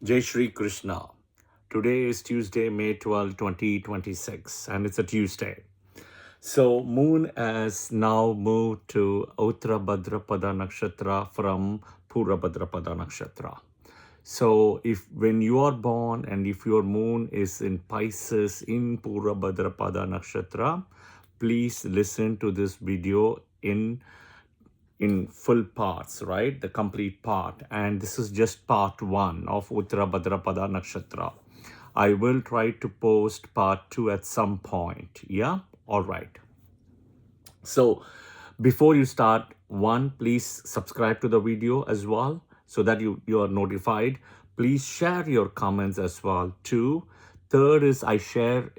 Jai Shri Krishna. Today is Tuesday, May 12, 2026, and it's a Tuesday. So, moon has now moved to Uttara Bhadrapada Nakshatra from Pura Bhadrapada Nakshatra. So, if when you are born and if your moon is in Pisces in Pura Bhadrapada Nakshatra, please listen to this video in full parts, right? The complete part. And this is just part one of Uttara Bhadrapada Nakshatra. I will try to post part two at some point. Yeah? All right. So before you start, one, please subscribe to the video as well so that you are notified. Please share your comments as well. Two, third is I share,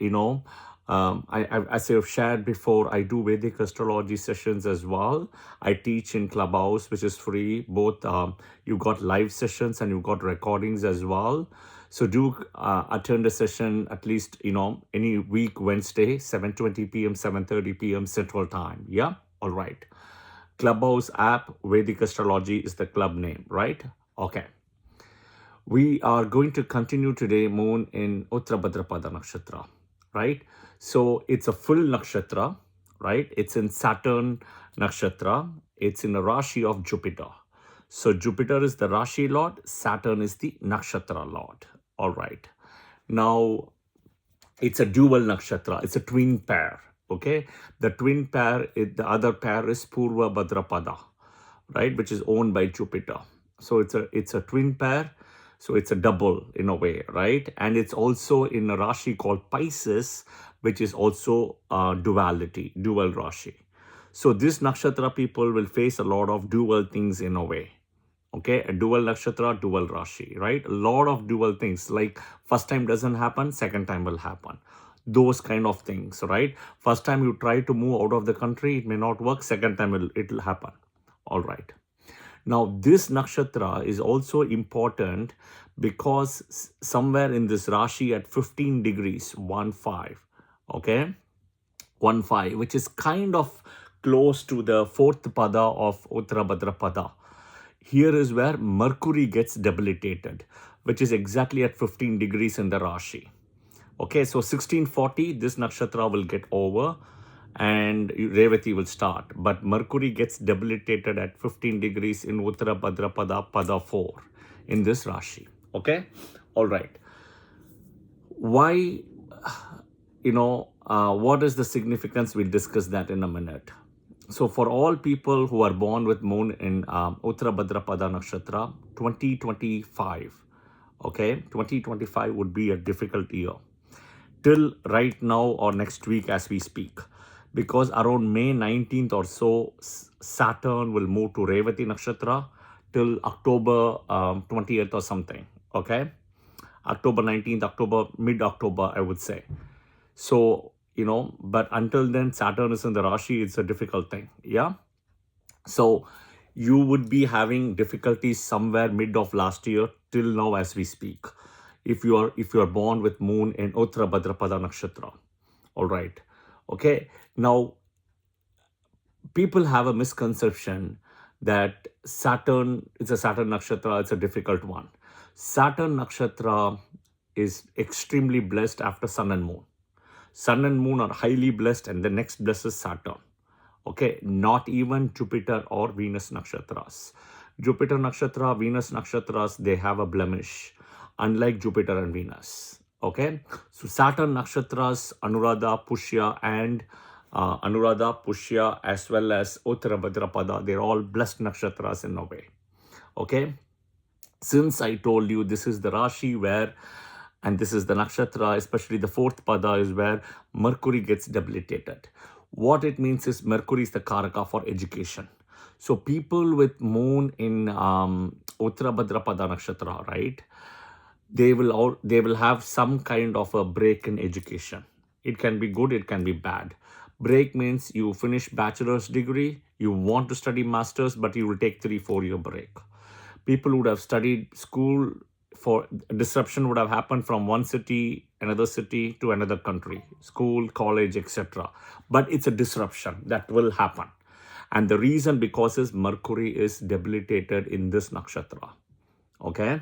as I've shared before, I do Vedic Astrology sessions as well. I teach in Clubhouse, which is free. Both you got live sessions and you got recordings as well. So do attend a session at least, any week, Wednesday, 7:20 p.m., 7:30 p.m. Central Time. Yeah? All right. Clubhouse app, Vedic Astrology is the club name, right? Okay. We are going to continue today, moon in Uttara Bhadrapada Nakshatra, right? So it's a full nakshatra, right? It's in Saturn Nakshatra. It's in a Rashi of Jupiter. So Jupiter is the Rashi Lord, Saturn is the Nakshatra Lord. All right. Now, it's a dual nakshatra. It's a twin pair. Okay. The twin pair, the other pair is Purva Bhadrapada, right? Which is owned by Jupiter. So it's a twin pair. So it's a double in a way, right? And it's also in a Rashi called Pisces, which is also duality, dual Rashi. So this nakshatra people will face a lot of dual things in a way. Okay, a dual nakshatra, dual Rashi, right? A lot of dual things, like first time doesn't happen, second time will happen. Those kind of things, right? First time you try to move out of the country, it may not work. Second time it will happen. All right. Now, this nakshatra is also important because somewhere in this Rashi at 15 degrees, 1-5, okay? 1-5, which is kind of close to the fourth pada of Uttara Bhadrapada. Here is where Mercury gets debilitated, which is exactly at 15 degrees in the Rashi. Okay, so 1640, this nakshatra will get over and Revati will start. But Mercury gets debilitated at 15 degrees in Uttara Bhadrapada Pada 4 in this Rashi. Okay, all right. Why, what is the significance? We'll discuss that in a minute. So for all people who are born with moon in Uttara Bhadrapada Nakshatra, 2025, okay, 2025 would be a difficult year. Till right now or next week as we speak. Because around May 19th or so, Saturn will move to Revati Nakshatra till October 20th or something, okay? October 19th, mid-October, I would say. So, but until then, Saturn is in the Rashi, it's a difficult thing, yeah? So, you would be having difficulties somewhere mid of last year till now as we speak. If you are born with moon in Uttara Bhadrapada Nakshatra, all right? Okay, now, people have a misconception that Saturn, it's a Saturn Nakshatra, it's a difficult one. Saturn Nakshatra is extremely blessed after Sun and Moon. Sun and Moon are highly blessed and the next blessed is Saturn. Okay, not even Jupiter or Venus Nakshatras. Jupiter Nakshatra, Venus Nakshatras, they have a blemish, unlike Jupiter and Venus. Okay, so Saturn Nakshatras, Anuradha, Pushya and Anuradha, Pushya as well as Uttara Bhadrapada, they're all blessed nakshatras in a way. Okay, since I told you this is the Rashi where, and this is the nakshatra, especially the fourth pada is where Mercury gets debilitated. What it means is Mercury is the Karaka for education. So people with moon in Uttara Bhadrapada Nakshatra, right? They will have some kind of a break in education. It can be good, it can be bad. Break means you finish bachelor's degree, you want to study master's, but you will take 3-4 year break. People would have studied school, for disruption would have happened from one city, another city to another country, school, college, etc. But it's a disruption that will happen. And the reason because is Mercury is debilitated in this nakshatra. Okay.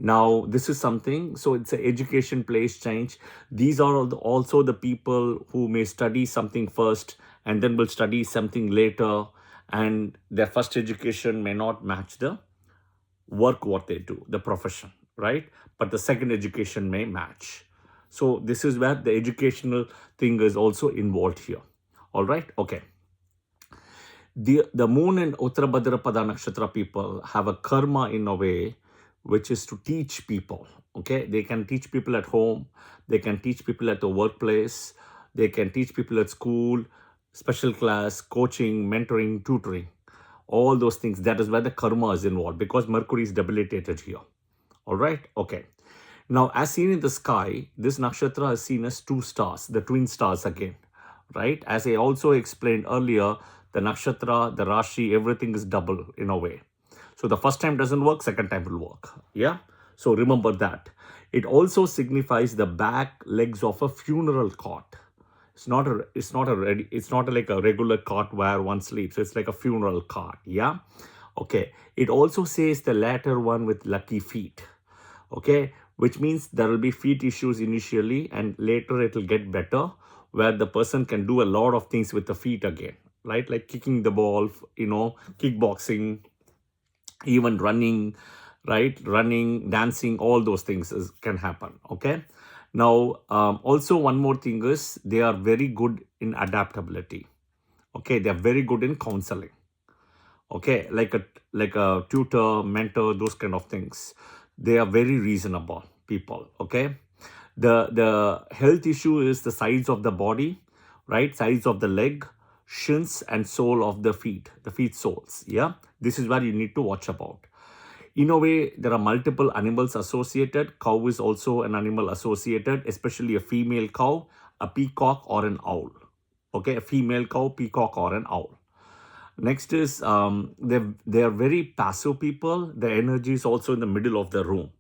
Now, this is something, so it's an education place change. These are also the people who may study something first and then will study something later, and their first education may not match the work what they do, the profession, right? But the second education may match. So this is where the educational thing is also involved here. All right, okay. The moon and Uttara Bhadrapada Nakshatra people have a karma in a way, which is to teach people. Okay, they can teach people at home, they can teach people at the workplace, they can teach people at school, special class, coaching, mentoring, tutoring, all those things. That is where the karma is involved, because Mercury is debilitated here. All right, okay. Now, as seen in the sky, this nakshatra is seen as two stars, the twin stars again, right? As I also explained earlier, the nakshatra, the rashi, everything is double in a way. So the first time doesn't work, second time will work. Yeah. So remember that. It also signifies the back legs of a funeral cot. It's not like a regular cot where one sleeps. It's like a funeral cot. Yeah. Okay. It also says the latter one with lucky feet. Okay, which means there will be feet issues initially and later it will get better, where the person can do a lot of things with the feet again, right? Like kicking the ball, kickboxing, even running, right? Running, dancing, all those things can happen. Okay. Now, also one more thing is they are very good in adaptability. Okay, they are very good in counseling. Okay, like a tutor, mentor, those kind of things. They are very reasonable people. Okay, the health issue is the size of the body, right? Size of the leg, shins, and sole of the feet soles. Yeah, this is where you need to watch about. In a way, there are multiple animals associated. Cow is also an animal associated, especially a female cow, a peacock, or an owl. Okay, a female cow, peacock, or an owl. Next is they are very passive people. The energy is also in the middle of the room.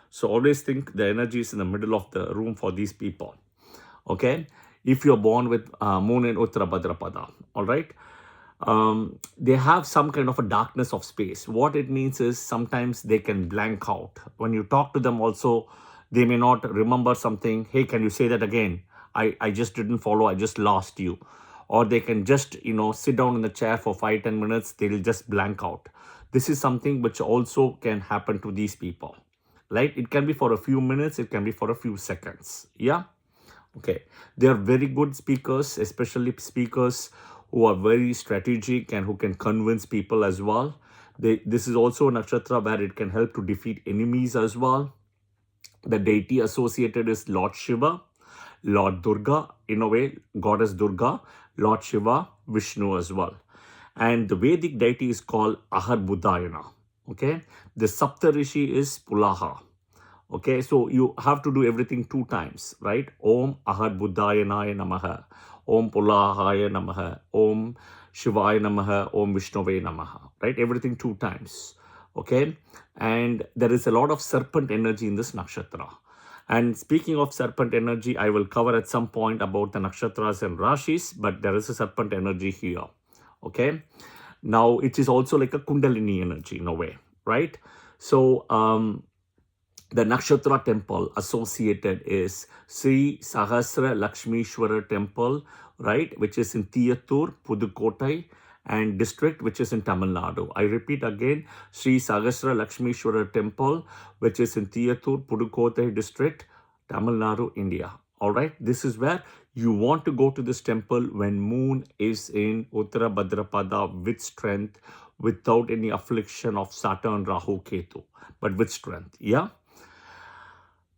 So always think the energy is in the middle of the room for these people. Okay, if you're born with moon in Uttara Bhadrapada, all right, they have some kind of a darkness of space. What it means is sometimes they can blank out. When you talk to them also, they may not remember something. Hey, can you say that again? I just didn't follow. I just lost you. Or they can just, sit down in the chair for 5-10 minutes. They'll just blank out. This is something which also can happen to these people. Right? It can be for a few minutes. It can be for a few seconds. Yeah. Okay. They are very good speakers, especially speakers who are very strategic and who can convince people as well. This is also a nakshatra where it can help to defeat enemies as well. The deity associated is Lord Shiva, Lord Durga, in a way, Goddess Durga, Lord Shiva, Vishnu as well. And the Vedic deity is called Ahar Budayana. Okay. The Saptarishi is Pulaha. Okay, so you have to do everything 2 times, right? Om Ahad Buddhayanaya Namaha, Om Pulahaya Namaha, Om Shivaya Namaha, Om Vishnove Namaha, right? Everything 2 times, okay? And there is a lot of serpent energy in this nakshatra. And speaking of serpent energy, I will cover at some point about the nakshatras and rashis, but there is a serpent energy here, okay? Now, it is also like a kundalini energy in a way, right? So, the nakshatra temple associated is Sri Sahasra Lakshmishwara temple, right, which is in Thiyattur, Pudukottai, and district, which is in Tamil Nadu. I repeat again, Sri Sahasra Lakshmishwara temple, which is in Thiyattur, Pudukottai district, Tamil Nadu, India. All right, this is where you want to go to this temple when moon is in Uttara Bhadrapada with strength, without any affliction of Saturn, Rahu, Ketu, but with strength. Yeah.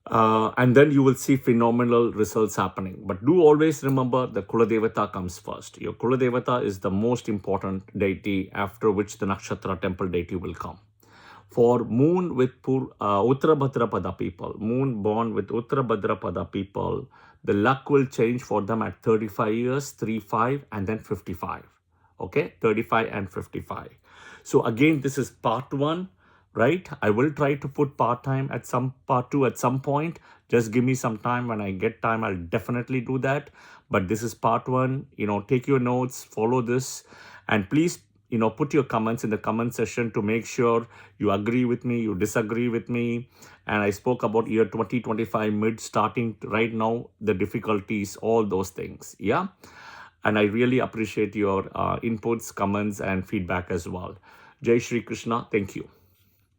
And then you will see phenomenal results happening. But do always remember the Kuladevata comes first. Your Kuladevata is the most important deity, after which the Nakshatra temple deity will come. For moon with Uttara Bhadrapada people, moon born with Uttara Bhadrapada people, the luck will change for them at 35 years, 35, and then 55. Okay, 35 and 55. So again, this is part 1. Right? I will try to put part 2 at some point. Just give me some time. When I get time, I'll definitely do that. But this is part 1. Take your notes, follow this. And please put your comments in the comment section to make sure you agree with me, you disagree with me. And I spoke about year 2025 mid starting right now, the difficulties, all those things. Yeah. And I really appreciate your inputs, comments, and feedback as well. Jai Shri Krishna. Thank you.